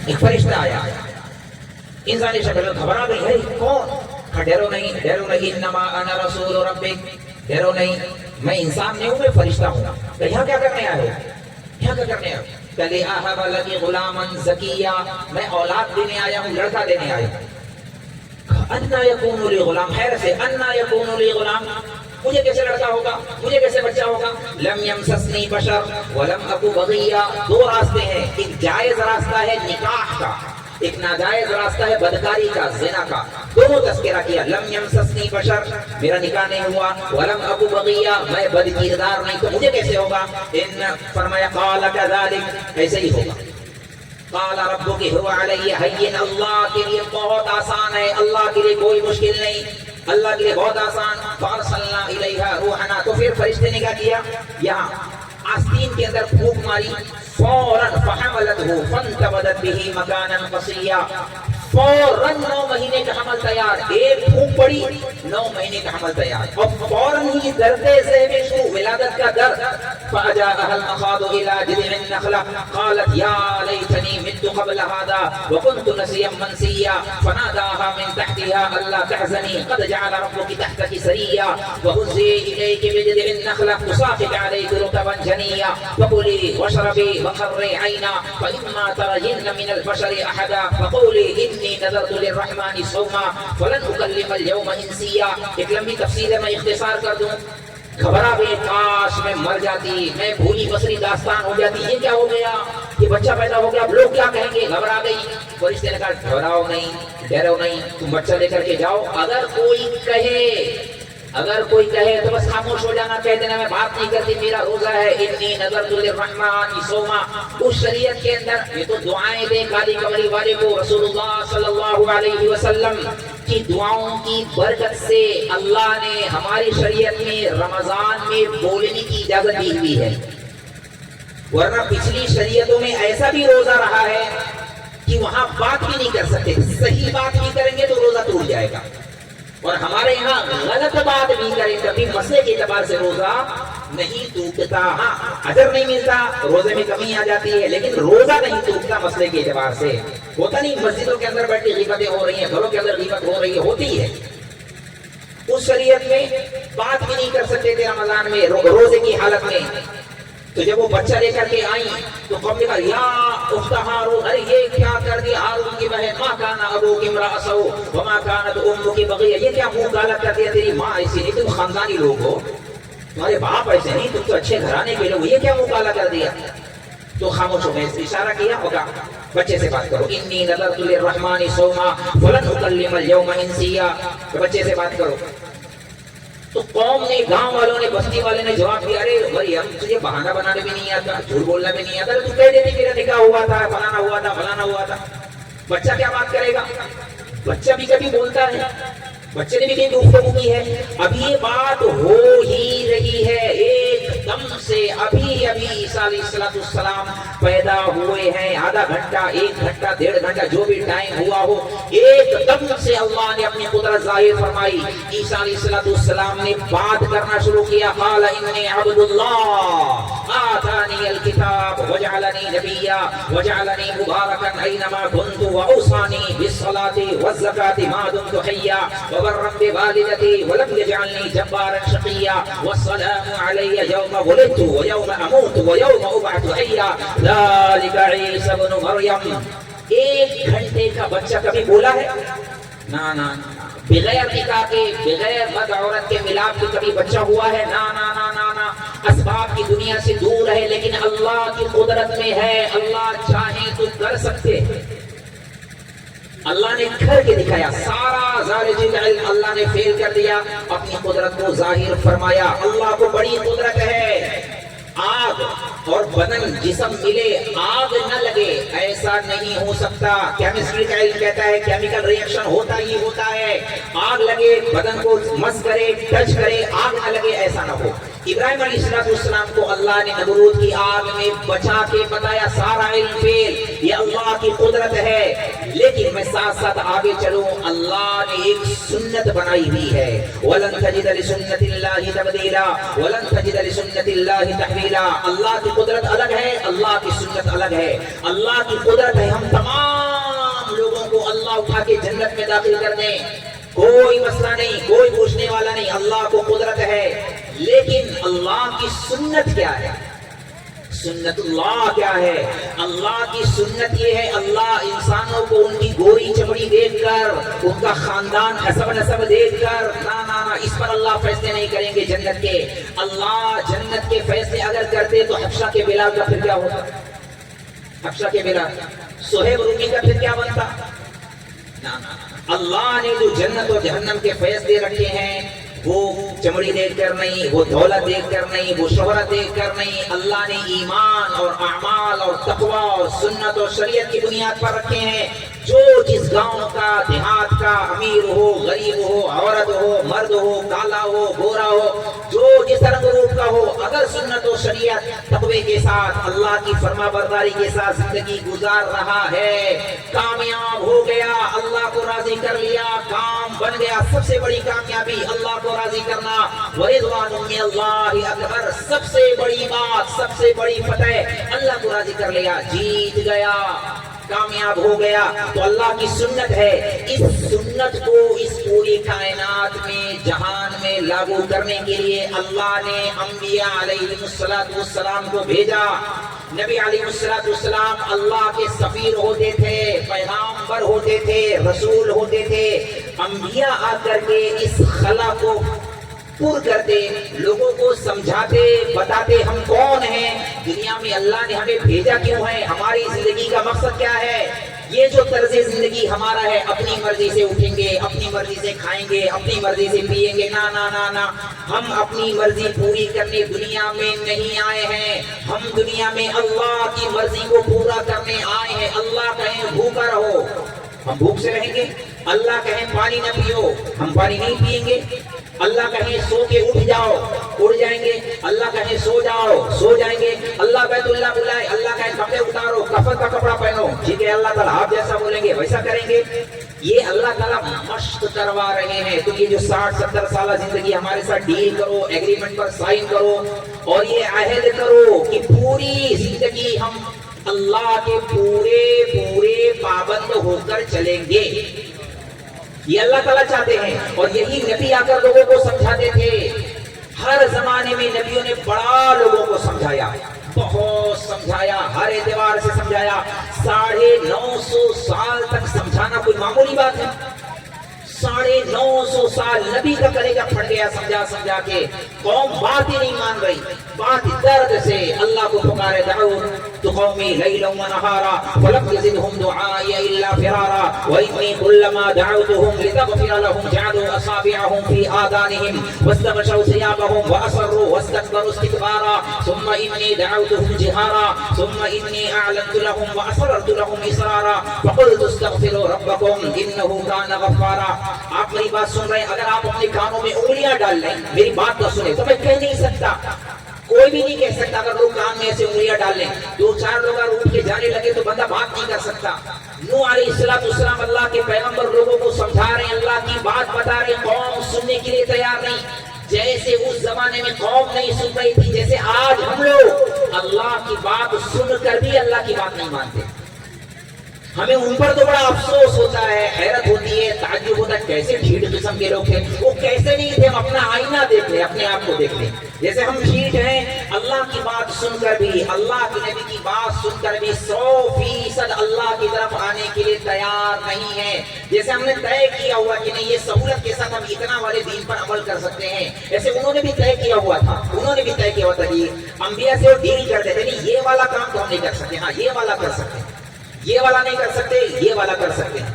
ایک فرشتہ آیا انسانی شکل میں، گھبرا گئی ہے کون؟ ڈرو نہیں ڈرو نہیں، انما انا رسول ربک، ڈرو نہیں میں انسان نہیں ہوں، میں فرشتہ ہوں۔ تو یہاں کیا کرنے آئے ہو؟ یہاں کیا کرنے آئے ہو؟ کلی اہب لکی غلاما زکیہ، میں اولاد دینے آیا ہوں، لڑکا دینے آیا ہوں۔ انا یکون لی غلام، خیر سے انا یکون لی غلام، مجھے کیسے لڑکا ہوگا، مجھے کیسے بچہ ہوگا؟ لم یمسسنی بشر ولم اکو بغیہ، دو راستے ہیں، ایک جائز راستہ ہے نکاح کا، ایک ناجائز راستہ ہے بدکاری کا، زنا کا، دونوں تذکرہ کیا۔ لم یمسسنی بشر، میرا نکاح نہیں ہوا، ولم اکو بغیہ، میں بد کردار نہیں، تو مجھے کیسے ہوگا؟ ان فرمایا قال کذالک، ایسے ہی ہوگا۔ قال ربک هو علی ہین، اللہ کے لیے بہت آسان ہے، اللہ کے لیے کوئی مشکل نہیں، اللہ کے لیے بہت آسان۔ فارسلنا الیہا روحنا، تو پھر فرشتے نے کیا کیا؟ یہاں آستین کے اندر پھونک ماری، فوراً فحملتہ فانتبذت بہ مکانا قصیا، فوراً 9 مہینے کا حمل تیار، ایک پھونک پڑی 9 مہینے کا حمل تیار، اور فوراً ہی درد ذہن شروع، ولادت کا درد۔ فأجاءها المخاض إلى جذع النخلة قالت يا ليتني مت قبل هذا وكنت نسيا منسيا، فناداها من تحتها ألا تحزني قد جعل ربك تحتك سريا، وهزي إليك بجذع النخلة تساقط عليك رطبا جنيا، فكلي واشربي وقري عينا، فإما ترين من البشر أحدا فقولي إني نذرت للرحمن صوما فلن أكلم اليوم إنسيا۔ ایک لمبی تفصیل ہے، میں اختصار کر دوں۔ گھبرا گئی، کاش میں مر جاتی، میں بھولی بسری داستان ہو جاتی، یہ کیا ہو گیا، یہ بچہ پیدا ہو گیا، اب لوگ کیا کہیں گے، گھبرا گئی۔ فرشتے نے کہا گھبراؤ نہیں ڈرو نہیں، تم بچہ لے کر کے جاؤ، اگر کوئی کہے تو بس خاموش ہو جانا، کہہ دینا میں بات نہیں کرتی، میرا روزہ ہے، انی نذرت للرحمن صوما۔ اس شریعت کے اندر یہ تو دعائیں دیں کالی کمری والے کو، رسول اللہ صلی اللہ علیہ وسلم کی دعاؤں کی برکت سے اللہ نے ہماری شریعت میں رمضان میں بولنے کی اجازت دی ہوئی ہے، ورنہ پچھلی شریعتوں میں ایسا بھی روزہ رہا ہے کہ وہاں بات بھی نہیں کر سکتے، صحیح بات بھی کریں گے تو روزہ ٹوٹ جائے گا، اور ہمارے یہاں غلط بات بھی کریں کبھی مسئلے کے اعتبار سے روزہ نہیں ٹوٹتا۔ ہاں اجر نہیں ملتا، روزے میں کمی آ جاتی ہے، لیکن روزہ نہیں ٹوٹتا مسئلے کے اعتبار سے۔ ہوتا نہیں مسجدوں کے اندر بیٹھ کے غیبتیں ہو رہی ہیں، گھروں کے اندر غیبت ہو رہی ہے، ہوتی ہے۔ اس شریعت میں بات بھی نہیں کر سکتے تھے رمضان میں روزے کی حالت میں، تو جب وہ بچہ لے کر کے آئی تو قوم نے کہا یا اخت ہارون، ارے یہ کیا کر دی ہارون کی بہن، ما کان ابوک امرأ سوء وما کانت امک بغیہ، یہ کیا منہ کالا کر دیا، تیری ماں ایسی نہیں، تم خاندانی لوگ ہو، تمہارے باپ ایسے نہیں، تم تو اچھے گھرانے کے لوگ، یہ کیا منہ کالا کر دیا؟ تو خاموش ہو گئے، اشارہ کیا ہوگا بچے سے بات کرو، انی نذرت للرحمن صوما فلن اکلم اليوم انسیا، بچے سے بات کرو۔ تو قوم نے، گاؤں والوں نے، بستی والے نے جواب دیا، ارے مریم تجھے بہانہ بنانے بھی نہیں آتا، جھوٹ بولنا بھی نہیں آتا، تو کہہ دیتی میرا نکاح ہوا تھا، فلانا ہوا تھا، فلانا ہوا تھا۔ بچہ کیا بات کرے گا؟ بچہ بھی کبھی بولتا ہے، بچے نے بھی کہیں گفتگو کی ہے، ابھی یہ بات ہو ہی رہی ہے، ایک دم سے ابھی عیسیٰ علیہ السلام پیدا ہوئے ہیں، آدھا گھنٹہ، 1 گھنٹہ، 1.5 گھنٹہ، جو بھی ٹائم ہوا ہو، ایک دم سے اللہ نے اپنی قدرت ظاہر فرمائی، عیسیٰ علیہ السلام نے بات کرنا شروع کیا، قال انی عبد اللہ آتانی الکتاب وجعلنی نبیا وجعلنی مبارکا اینما کنت واوصانی بالصلاة والزکاة ما دمت حیا وبرا بوالدتی ولم یجعلنی جبارا شقیا والسلام علی یوم ولدت ویوم اموت ویوم ابعث حیا ذلک عیسی ابن مریم۔ 1 گھنٹے کا بچہ کبھی بولا ہے؟ نا نا، بغیر نکاح کے، بغیر مرد عورت کے ملاپ کے کبھی بچہ ہوا ہے؟ نا نا نا نا نا، اسباب کی دنیا سے دور ہے، لیکن اللہ کی قدرت میں ہے، اللہ چاہے تو کر سکتے، اللہ نے کر کے دکھایا، سارا ذالک علم اللہ نے فیل کر دیا، اپنی قدرت کو ظاہر فرمایا۔ اللہ کو بڑی قدرت ہے، آگ اور بدن جسم ملے آگ نہ لگے ایسا نہیں ہو سکتا، کیمسٹری کا علم کہتا ہے کیمیکل ری ایکشن ہوتا ہی ہوتا ہے، آگ لگے بدن کو مس کرے ٹچ کرے آگ نہ لگے ایسا نہ ہو۔ ابراہیم علیہ السلام کو اللہ نے نمرود کی آگ میں بچا کے بتایا، سارا علم فیل، یہ اللہ کی قدرت ہے، لیکن میں ساتھ ساتھ آگے چلوں، اللہ نے ایک سنت بنائی ہوئی ہے، وَلَن تَجِدَ لِسُنَّتِ اللَّهِ تَبْدِيلًا وَلَن تَجِدَ لِسُنَّتِ اللَّهِ تَحْوِيلًا۔ اللہ کی قدرت الگ ہے، اللہ کی سنت الگ ہے، اللہ کی قدرت ہے ہم تمام داخل کر دیں، کوئی مسئلہ نہیں، کوئی پوچھنے والا نہیں، اللہ کو قدرت ہے۔ لیکن اللہ کی سنت کیا ہے؟ سنت اللہ کیا ہے؟ اللہ کی سنت یہ ہے، اللہ انسانوں کو ان کی گوری چمڑی دیکھ کر، ان کا خاندان حسب نسب دیکھ کر، نہ اس پر اللہ فیصلے نہیں کریں گے جنت کے۔ اللہ جنت کے فیصلے اگر کرتے تو حبشہ کے بلال کا پھر کیا ہوتا؟ حبشہ کے بلال، صہیب رومی کا پھر کیا بنتا؟ اللہ نے جو جنت اور جہنم کے فیصلے رکھے ہیں، وہ چمڑی دیکھ کر نہیں، وہ دولت دیکھ کر نہیں، وہ شہرت دیکھ کر نہیں، اللہ نے ایمان اور اعمال اور تقوی اور سنت اور شریعت کی بنیاد پر رکھے ہیں۔ جو جس گاؤں کا، دیہات کا، امیر ہو، غریب ہو، عورت ہو، مرد ہو، کالا ہو، گورا ہو، جو جس رنگ روپ کا ہو، اگر سنت و شریعت تقوی کے ساتھ، اللہ کی فرما برداری کے ساتھ زندگی گزار رہا ہے، کامیاب ہو گیا، اللہ کو راضی کر لیا، کام بن گیا۔ سب سے بڑی کامیابی اللہ کو راضی کرنا، وَرِضْوَانٌ مِّنَ اللَّهِ اکبر، سب سے بڑی بات، سب سے بڑی فتح، اللہ کو راضی کر لیا، جیت گیا، کامیاب ہو گیا۔ تو اللہ کی سنت ہے، اس سنت کو اس پوری کائنات میں، جہان میں لاگو کرنے کے لیے اللہ نے انبیاء علیہ السلام کو بھیجا۔ نبی علیہ السلام اللہ کے سفیر ہوتے تھے، پیغامبر ہوتے تھے، رسول ہوتے تھے۔ انبیاء آ کر کے اس خلا کو پر کرتے، لوگوں کو سمجھاتے، بتاتے ہم کون ہیں، دنیا میں اللہ نے ہمیں بھیجا کیوں ہے، ہماری زندگی کا مقصد کیا ہے۔ یہ جو طرز زندگی ہمارا ہے، اپنی مرضی سے اٹھیں گے، اپنی مرضی سے کھائیں گے، اپنی مرضی سے پیئیں گے، نہ ہم اپنی مرضی پوری کرنے دنیا میں نہیں آئے ہیں، ہم دنیا میں اللہ کی مرضی کو پورا کرنے آئے ہیں۔ اللہ کہیں بھوکا رہو، ہم بھوک سے رہیں گے، اللہ کہیں پانی نہ پیو، ہم پانی نہیں پیئیں گے، اللہ کہیں سو کے اٹھ جاؤ، اٹھ جائیں گے، اللہ کہیں سو جاؤ، سو جائیں گے، اللہ بیت اللہ بلائے، اللہ کہیں کپڑے اتارو، کفن کا کپڑا پہنو، ٹھیک ہے، اللہ تعالیٰ آپ جیسا بولیں گے ویسا کریں گے۔ یہ اللہ تعالیٰ مشق کروا رہے ہیں۔ تو یہ جو 60-70 سالہ زندگی ہمارے ساتھ ڈیل کرو، ایگریمنٹ پر سائن کرو، اور یہ عہد کرو کہ پوری زندگی ہم اللہ کے پورے پابند ہو کر چلیں گے۔ یہ اللہ تعالیٰ چاہتے ہیں، اور یہی نبی آ کر لوگوں کو سمجھاتے تھے۔ ہر زمانے میں نبیوں نے بڑا لوگوں کو سمجھایا، بہت سمجھایا، ہر اعتبار سے سمجھایا۔ 950 سال تک سمجھانا کوئی معمولی بات ہے؟ 950 سال نبی کا کلیجہ پھٹ گیا سمجھا کے، قوم بات ہی نہیں مان رہی، بات درد سے اللہ کو پکارے، دعوت قومی لیلا ونہارا فلم یزدہم دعائی الا فرارا وانی کلما دعوتہم لتغفر لهم جعلوا اصابعهم في آذانهم واستغشوا ثيابهم واصروا واستكبروا استكبارا ثم انی دعوتهم جہارا ثم انی اعلنت لهم واسررت لهم اسرارا فقلت استغفروا ربکم انه کان غفارا۔ آپ میری بات سن رہے ہیں، اگر آپ اپنے کانوں میں انگلیاں ڈال لیں، میری بات تو سنیں، تو میں کہہ نہیں سکتا، کوئی بھی نہیں کہہ سکتا۔ اگر لوگ کان میں ایسے انگلیاں ڈال لیں، 2-4 لوگ اگر اٹھ کے جانے لگے تو بندہ بات نہیں کر سکتا۔ نوح علیہ السلام اللہ کے پیغمبر لوگوں کو سمجھا رہے ہیں، اللہ کی بات بتا رہے ہیں، قوم سننے کے لیے تیار نہیں۔ جیسے اس زمانے میں قوم نہیں سن رہی تھی، جیسے آج ہم لوگ اللہ کی بات سن کر بھی اللہ کی بات نہیں مانتے۔ ہمیں ان پر تو بڑا افسوس ہوتا ہے، حیرت ہوتی ہے، تعجب ہوتا ہے، کیسے ڈھیٹ قسم کے لوگ تھے، وہ کیسے نہیں تھے۔ ہم اپنا آئینہ دیکھ لیں، اپنے آپ کو دیکھ لیں، جیسے ہم ڈھیٹ ہیں، اللہ کی بات سن کر بھی، اللہ کے نبی کی بات سن کر بھی 100% اللہ کی طرف آنے کے لیے تیار نہیں ہے۔ جیسے ہم نے طے کیا ہوا کہ نہیں، یہ سہولت کے ساتھ ہم اتنا والے دین پر عمل کر سکتے ہیں، ایسے انہوں نے بھی طے کیا ہوا تھا، کہ انبیاء سے وہ ڈیل کرتے تھے، نہیں یہ والا کام تو ہم نہیں کر سکتے، ہاں یہ والا کر سکتے ہیں، یہ والا نہیں کر سکتے، یہ والا کر سکتے ہیں۔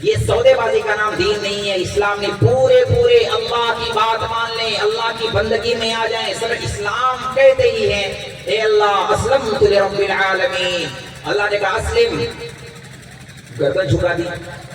یہ سودے بازی کا نام دین نہیں ہے۔ اسلام نے پورے اللہ کی بات مان لیں، اللہ کی بندگی میں آ جائیں، سب اسلام کہتے ہی ہیں، اے اللہ اسلمت لرب العالمین، اللہ نے کہا اسلم، گردن جھکا دی۔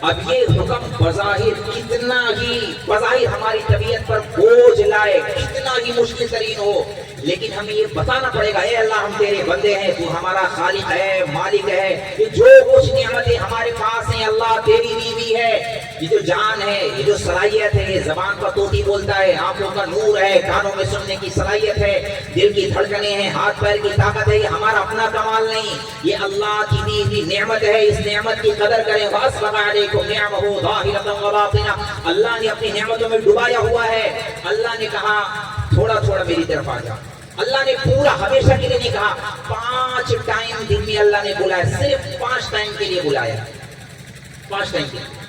اب یہ حکم بظاہر کتنا ہی ہماری طبیعت پر بوجھ لائے، کتنا ہی مشکل ترین ہو، لیکن ہمیں یہ بتانا پڑے گا، اے اللہ ہم تیرے بندے ہیں، تو ہمارا خالق ہے، مالک ہے، کہ جو کچھ نعمتیں ہمارے پاس ہیں اللہ تیری دی ہوئی ہے، یہ جو جان ہے، یہ جو صلاحیت ہے، یہ زبان کا طوطی بولتا ہے، آنکھوں کا نور ہے، کانوں میں سننے کی صلاحیت ہے، دل کی دھڑکنیں ہیں، ہاتھ پیر کی طاقت ہے، یہ ہمارا اپنا کمال نہیں، یہ اللہ کی دی ہوئی نعمت ہے. اس نعمت کی قدر کریں. وَأَسْبَغَ عَلَيْكُمْ نِعَمَهُ ظَاهِرَةً وَبَاطِنَةً. اللہ نے اپنی نعمتوں میں ڈبایا ہوا ہے. اللہ نے کہا تھوڑا تھوڑا میری طرف آ جا. اللہ نے پورا ہمیشہ کے لیے نہیں کہا. 5 ٹائم دن میں اللہ نے بلایا، صرف 5 ٹائم کے لیے بلایا. 5 ٹائم کے لیے.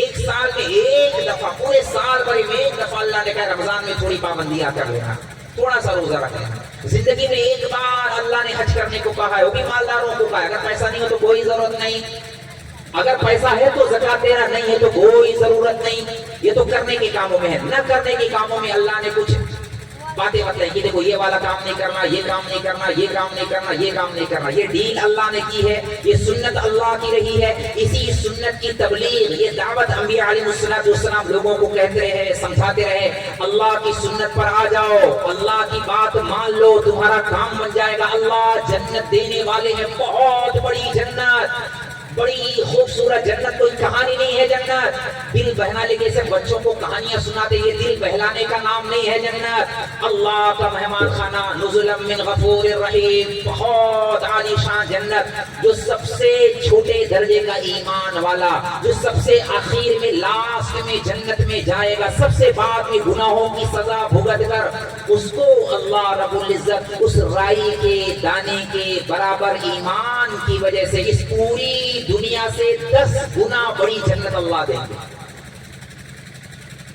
ایک سال میں ایک دفعہ، پورے سال بھر میں ایک دفعہ اللہ نے کہا رمضان میں تھوڑی پابندیاں کر لینا، تھوڑا سا روزہ رکھ لینا. زندگی میں ایک بار اللہ نے حج کرنے کو کہا ہے، وہ بھی مالداروں کو کہا ہے. اگر پیسہ نہیں ہو تو کوئی ضرورت نہیں، اگر پیسہ ہے تو زکات دینا، نہیں ہے تو کوئی ضرورت نہیں. یہ تو کرنے کے کاموں میں ہے. نہ کرنے کے کاموں میں اللہ نے کچھ باتیں بتائی کہ دیکھو یہ والا کام نہیں کرنا، یہ کام نہیں کرنا، یہ کام نہیں کرنا، یہ کام نہیں کرنا. یہ ڈیل اللہ نے کی ہے، یہ سنت اللہ کی رہی ہے. اسی سنت کی تبلیغ، یہ دعوت انبیاء علیہ السلام لوگوں کو کہتے رہے، سمجھاتے رہے. اللہ کی سنت پر آ جاؤ، اللہ کی بات مان لو، تمہارا کام بن جائے گا. اللہ جنت دینے والے ہیں، بہت بڑی جنت، بڑی خوبصورت جنت. کوئی کہانی نہیں ہے جنت. دل بہلانے کے سے بچوں کو کہانیاں سناتے، یہ دل بہلانے کا نام نہیں ہے جنت. اللہ کا مہمان خانہ، نزلا من غفور الرحیم، بہت عالی شان جنت. جو سب سے چھوٹے درجے کا ایمان والا، جو سب سے آخر میں لاسٹ میں جنت میں جائے گا، سب سے بعد میں گناہوں کی سزا بھگت کر، اس کو اللہ رب العزت اس رائی کے دانے کے برابر ایمان کی وجہ سے اس پوری دنیا سے 10 گنا بڑی جنت اللہ دیں گے.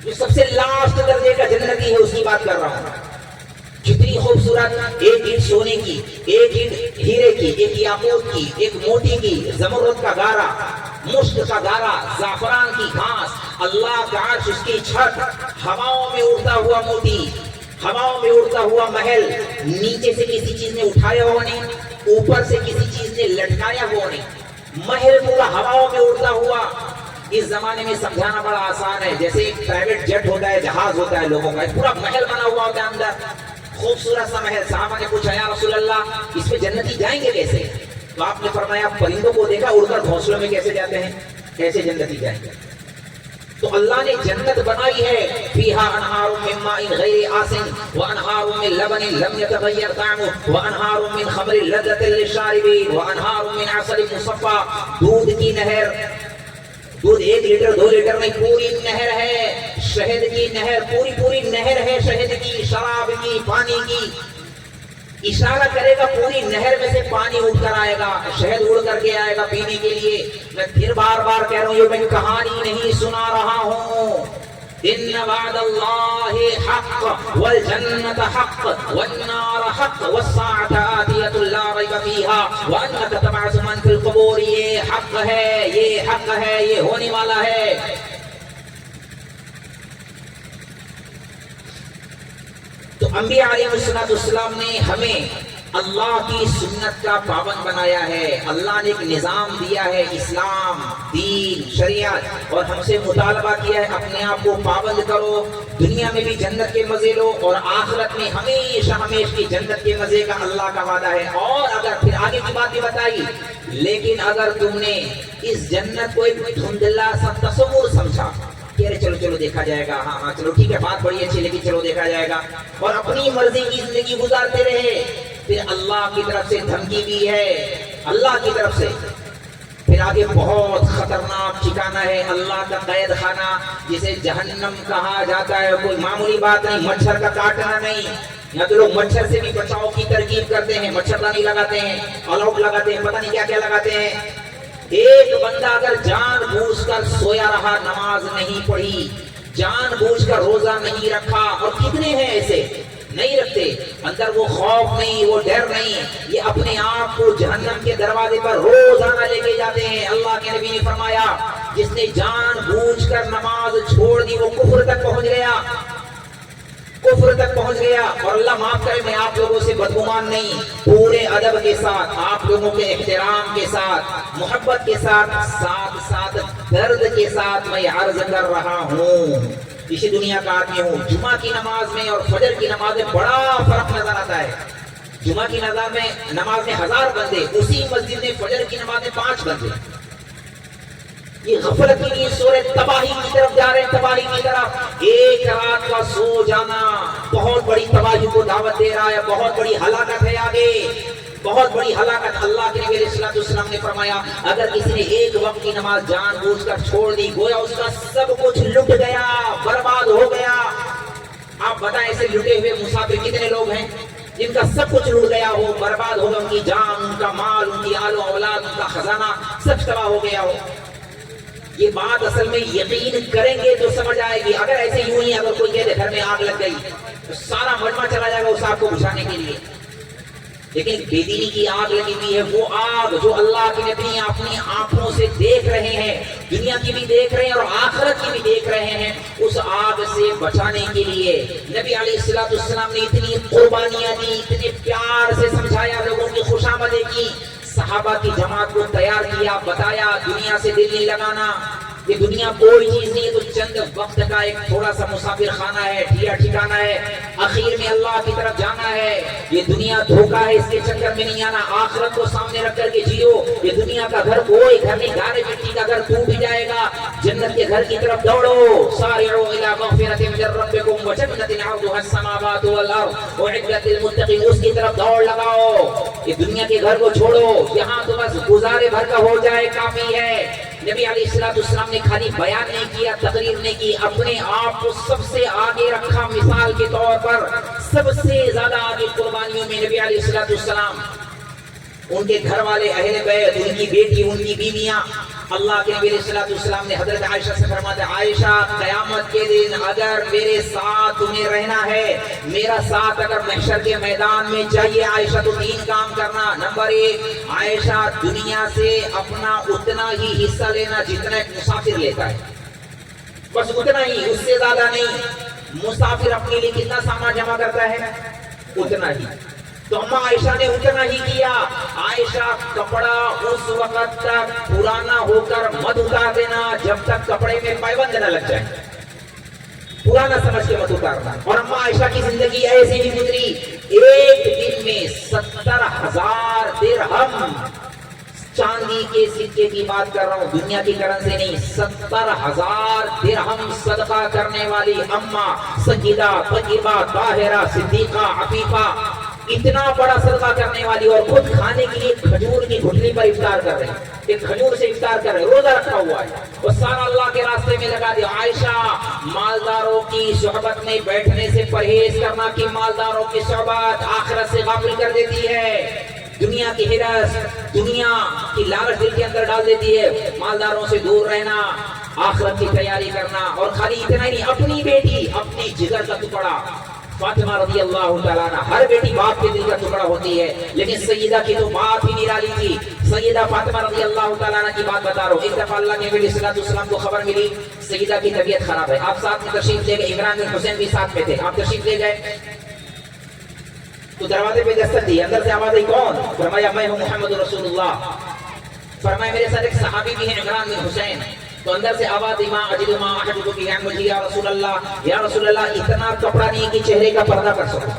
جو سب سے لاسٹ درجے کا جنتی ہے اس کی بات کر رہا ہوں. جتنی خوبصورت، ایک اینٹ سونے کی، ایک اینٹ ہیرے کی، ایک یاقوت کی، ایک موتی کی، زمرد کا گارا، مشک کا گارا، زعفران کی گھاس، اللہ کا عرش، اس کی چھت، ہواؤں میں اڑتا ہوا موتی، ہواؤں میں اڑتا ہوا محل. نیچے سے کسی چیز نے اٹھایا ہوا نہیں، اوپر سے کسی چیز نے لٹکایا ہوا نہیں. محل پورا ہواؤں میں اڑتا ہوا. اس زمانے میں سمجھانا بڑا آسان ہے. جیسے ایک پرائیویٹ جیٹ ہوتا ہے، جہاز ہوتا ہے لوگوں کا، پورا محل بنا ہوا ہوتا ہے اندر، خوبصورت سا محل. صحابہ نے پوچھا یا رسول اللہ اس پہ جنتی جائیں گے کیسے؟ تو آپ نے فرمایا پرندوں کو دیکھا اڑ کر گھونسلوں میں کیسے جاتے ہیں، کیسے جنتی جائیں گے. تو اللہ نے جنت بنائی ہے. فیہا انہار من ماء غیر آسن وانہار من لبن لم يتغیر طعمه وانہار من خمر لذۃ للشاربین وانہار من عسل مصفى. دودھ کی نہر، دودھ 1 لیٹر 2 لیٹر نہیں، پوری نہر ہے. شہد کی نہر، پوری نہر ہے شہد کی، شراب کی، پانی کی. اشارہ کرے گا پوری نہر میں سے پانی اٹھ کر آئے گا، شہد اڑ کر کے آئے گا پینے کے لیے. میں پھر بار بار کہہ رہا ہوں، یہ میں کہانی نہیں سنا رہا ہوں. ان وعد اللہ حق والجنت حق والنار حق والساعة آتیۃ لا ریب فیہا وانک تبعث من فی القبور. یہ حق ہے، یہ حق ہے، یہ ہونے والا ہے. تو انبیاء علیہ السلام نے ہمیں اللہ کی سنت کا پابند بنایا ہے. اللہ نے ایک نظام دیا ہے، اسلام، دین، شریعت، اور ہم سے مطالبہ کیا ہے اپنے آپ کو پابند کرو. دنیا میں بھی جنت کے مزے لو اور آخرت میں ہمیشہ کی جنت کے مزے کا اللہ کا وعدہ ہے. اور اگر پھر آگے کی بات بھی بتائی، لیکن اگر تم نے اس جنت کو ایک دھندلا سا تصور سمجھا کہ ارے چلو دیکھا جائے گا، ہاں چلو ٹھیک ہے، بات بڑی اچھی، لیکن چلو دیکھا جائے گا، اور اپنی مرضی کی زندگی گزارتے رہے، پھر اللہ کی طرف سے دھمکی بھی ہے. اللہ کی طرف سے پھر آگے بہت خطرناک ٹھکانہ ہے، اللہ کا قید خانہ جسے جہنم کہا جاتا ہے. کوئی معمولی بات نہیں، مچھر کا کاٹنا نہیں. یہاں تو لوگ مچھر سے بھی بچاؤ کی ترکیب کرتے ہیں، مچھردانی لگاتے ہیں، آل آؤٹ لگاتے ہیں، پتہ نہیں کیا کیا لگاتے ہیں. ایک بندہ اگر جان بوجھ کر سویا رہا، نماز نہیں پڑھی، جان بوجھ کر روزہ نہیں رکھا، اور کتنے ہیں ایسے نہیں رکھتے، اندر وہ خوف نہیں، وہ ڈر نہیں، یہ اپنے آپ کو جہنم کے دروازے پر روزانہ لے کے جاتے ہیں. اللہ کے نبی نے فرمایا جس نے جان بوجھ کر نماز چھوڑ دی وہ کفر تک پہنچ گیا، کفر تک پہنچ گیا. اور اللہ معاف کرے، میں آپ لوگوں سے بدگمان نہیں، پورے ادب کے ساتھ، آپ لوگوں کے احترام کے ساتھ، محبت کے ساتھ، ساتھ درد کے ساتھ میں عرض کر رہا ہوں. اسی دنیا کا آدمی ہوں. جمعہ کی نماز میں اور فجر کی نماز میں بڑا فرق نظر آتا ہے. جمعہ کی نماز میں 1000 بندے، اسی مسجد میں فجر کی نماز میں 5 بندے. یہ غفلت کی نہیں، سورہ تباہی کی طرف جا رہے ہیں، تباہی کی طرف۔ ایک رات کا سو جانا بہت بڑی تباہی کو دعوت دے رہا ہے، بہت بڑی ہلاکت ہے آگے، بہت بڑی ہلاکت۔ اللہ کے نبی علیہ الصلوۃ والسلام نے فرمایا اگر کسی نے ایک وقت کی نماز جان بوجھ کر چھوڑ دی، گویا اس کا سب کچھ لٹ گیا، برباد ہو گیا۔ آپ بتائیں ایسے لٹے ہوئے مسافر کتنے لوگ ہیں جن کا سب کچھ لٹ گیا ہو، برباد ہو گیا، ان کی جان، ان کا مال، ان کی آل و اولاد، ان کا خزانہ سب تباہ ہو گیا ہو۔ یہ بات اصل میں یقین کریں گے تو سمجھ آئے گی۔ اگر ایسے یوں ہی اگر کوئی کہے گھر میں آگ لگ گئی تو سارا مجمع چلا جائے گا اس آگ کو بجھانے کے لیے، لیکن بے دینی کی آگ لگی ہوئی ہے، وہ آگ جو اللہ کے نبی اپنی آنکھوں سے دیکھ رہے ہیں، دنیا کی بھی دیکھ رہے ہیں اور آخرت کی بھی دیکھ رہے ہیں، اس آگ سے بچانے کے لیے نبی علیہ الصلوۃ والسلام نے اتنی قربانیاں دی، اتنے پیار سے سمجھایا، لوگوں کی خوشامدیں کی، صحابہ کی جماعت کو تیار کیا، بتایا دنیا سے دل نہیں لگانا، یہ دنیا کوئی چیز نہیں ہے، تو چند وقت کا ایک تھوڑا سا مسافر خانہ ہے، ٹھیا ٹھکانا ہے، اخیر میں اللہ کی طرف جانا ہے۔ یہ دنیا دھوکہ ہے، اس کے چکر میں نہیں آنا، آخرت کو سامنے رکھ کر کے جیو۔ یہ دنیا کا گھر کوئی گھر نہیں، گارے مٹی کا گھر ٹوٹ جائے گا، جنت کے گھر کی طرف دوڑو۔ سارعوا الی مغفرۃ من ربکم وجنۃ عرضها السماوات والارض اعدت للمتقین، اس کی طرف دوڑ لگاؤ۔ یہ دنیا کے گھر کو چھوڑو، یہاں تو بس گزارے بھر کا ہو جائے کافی ہے۔ نبی علیہ الصلوۃ والسلام نے خالی بیان نہیں کیا، تقریر نہیں کی، اپنے آپ کو سب سے آگے رکھا مثال کے طور پر۔ سب سے زیادہ آگے قربانیوں میں نبی علیہ الصلوۃ والسلام، ان کے گھر والے اہل بیت، ان کی بیٹی، ان کی بیویاں۔ اللہ کے نبی علیہ الصلوۃ والسلام نے حضرت عائشہ سے فرمایا عائشہ قیامت کے دن اگر میرے ساتھ تمہیں رہنا ہے، میرا ساتھ اگر محشر کے میدان میں چاہیے عائشہ، تو 3 کام کرنا۔ نمبر 1، عائشہ دنیا سے اپنا اتنا ہی حصہ لینا جتنا ایک مسافر لیتا ہے، بس اتنا ہی، اس سے زیادہ نہیں۔ مسافر اپنے لیے کتنا سامان جمع کرتا ہے؟ اتنا ہی۔ تو اماں عائشہ نے اتنا ہی کیا۔ عائشہ کپڑا اس وقت تک پرانا ہو کر مت اتار دینا جب تک کپڑے میں پیوند نہ لگ جائے، پرانا سمجھ کے مت اتارنا۔ اور اماں عائشہ کی زندگی ایسی بھی گزری، ایک دن میں 70,000 درہم، چاندی کے سکے کی بات کر رہا ہوں، دنیا کی کرنسی نہیں، 70,000 درہم صدقہ کرنے والی اماں سیدہ طیبہ طاہرہ صدیقہ عفیفہ، اتنا بڑا صدقہ کرنے والی، اور خود کھانے کے لیے کھجور کی گھٹلی پر افطار کر رہے ہیں، ایک کھجور سے افطار کر رہے ہیں، روزہ رکھا ہوا ہے، وہ سارا اللہ کے راستے میں لگا دیا۔ عائشہ مالداروں کی صحبت میں بیٹھنے سے پرہیز کرنا کہ مالداروں کی صحبت آخرت سے غافل کر دیتی ہے، دنیا کی ہرس، دنیا کی لالچ دل کے اندر ڈال دیتی ہے۔ مالداروں سے دور رہنا، آخرت کی تیاری کرنا، اور خالی اتنا ہی نہیں، اپنی بیٹی، اپنی جگر کا ٹکڑا فاطمہ رضی اللہ تعالیٰ عنہ، ہر بیٹی باپ کے دل کا ٹکڑا ہوتی ہے، لیکن سیدہ کی تو بات ہی نرالی تھی۔ سیدہ فاطمہ رضی اللہ تعالیٰ عنہ کی بات بتا رہا ہوں۔ ایک دفعہ اللہ کے نبی علیہ الصلوۃ والسلام کو خبر ملی سیدہ کی طبیعت خراب ہے، آپ ساتھ میں تشریف لے گئے، عمران بن حسین بھی ساتھ میں تھے، آپ تشریف لے گئے تو دروازے پہ دستک دی، اندر سے آواز آئی کون؟ فرمایا میں ہوں محمد رسول اللہ۔ فرمایا میرے ساتھ ایک صحابی بھی ہیں عمران بن حسین، تو اندر سے آواز دی ما اجد ما احدث فی عملی یا رسول اللہ، یا رسول اللہ اتنا کپڑا نہیں کہ چہرے کا پردہ کر سکو،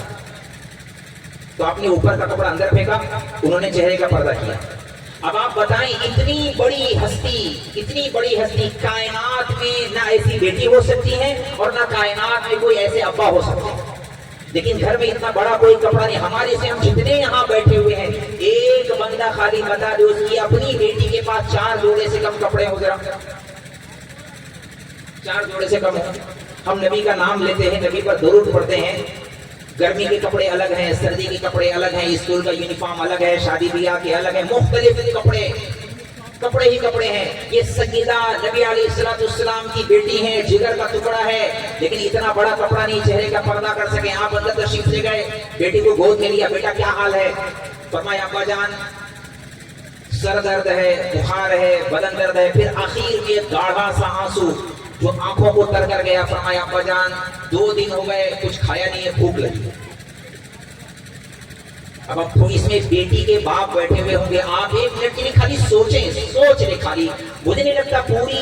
تو آپ نے اوپر کا کپڑا اندر پھینکا، انہوں نے چہرے کا پردہ کیا۔ اب آپ بتائیں اتنی بڑی ہستی کائنات میں نہ ایسی بیٹی ہو سکتی ہے اور نہ کائنات میں کوئی ایسے ابا ہو سکتے ہیں، لیکن گھر میں اتنا بڑا کوئی کپڑا نہیں۔ ہمارے سے ہم جتنے یہاں بیٹھے ہوئے ہیں، ایک بندہ خالی بتا دے اس کی اپنی بیٹی کے پاس 4 جوڑے سے کم کپڑے ہو، ذرا 4 جوڑے سے کم ہو۔ ہم نبی کا نام لیتے ہیں، نبی پر درود پڑھتے ہیں، گرمی کے کپڑے الگ ہیں، سردی کے کپڑے الگ ہیں، اسکول کا یونیفارم الگ ہے، شادی بیاہ کے الگ ہیں، مختلف کپڑے ہی کپڑے ہیں۔ یہ سیدہ نبی علیہ الصلوۃ والسلام کی بیٹی ہیں، جگر کا ٹکڑا ہے، لیکن اتنا بڑا کپڑا نہیں چہرے کا پردہ کر سکے۔ آپ اندر تشریف لے گئے، بیٹی کو گود میں لیا، بیٹا کیا حال ہے؟ فرمایا ابا جان سر درد ہے، بخار ہے، بدن درد ہے، پھر آخر میں گاڑھا سا آنسو جو آنکھوں کو تر کر گیا۔ فرمایا ابا جان 2 دن ہو گئے کچھ کھایا نہیں ہے، بھوک لگی۔ اب اس میں بیٹی کے باپ بیٹھے ہوئے ہوں گے، آپ 1 منٹ کے لیے خالی سوچیں، سوچ لیں خالی، مجھے نہیں لگتا پوری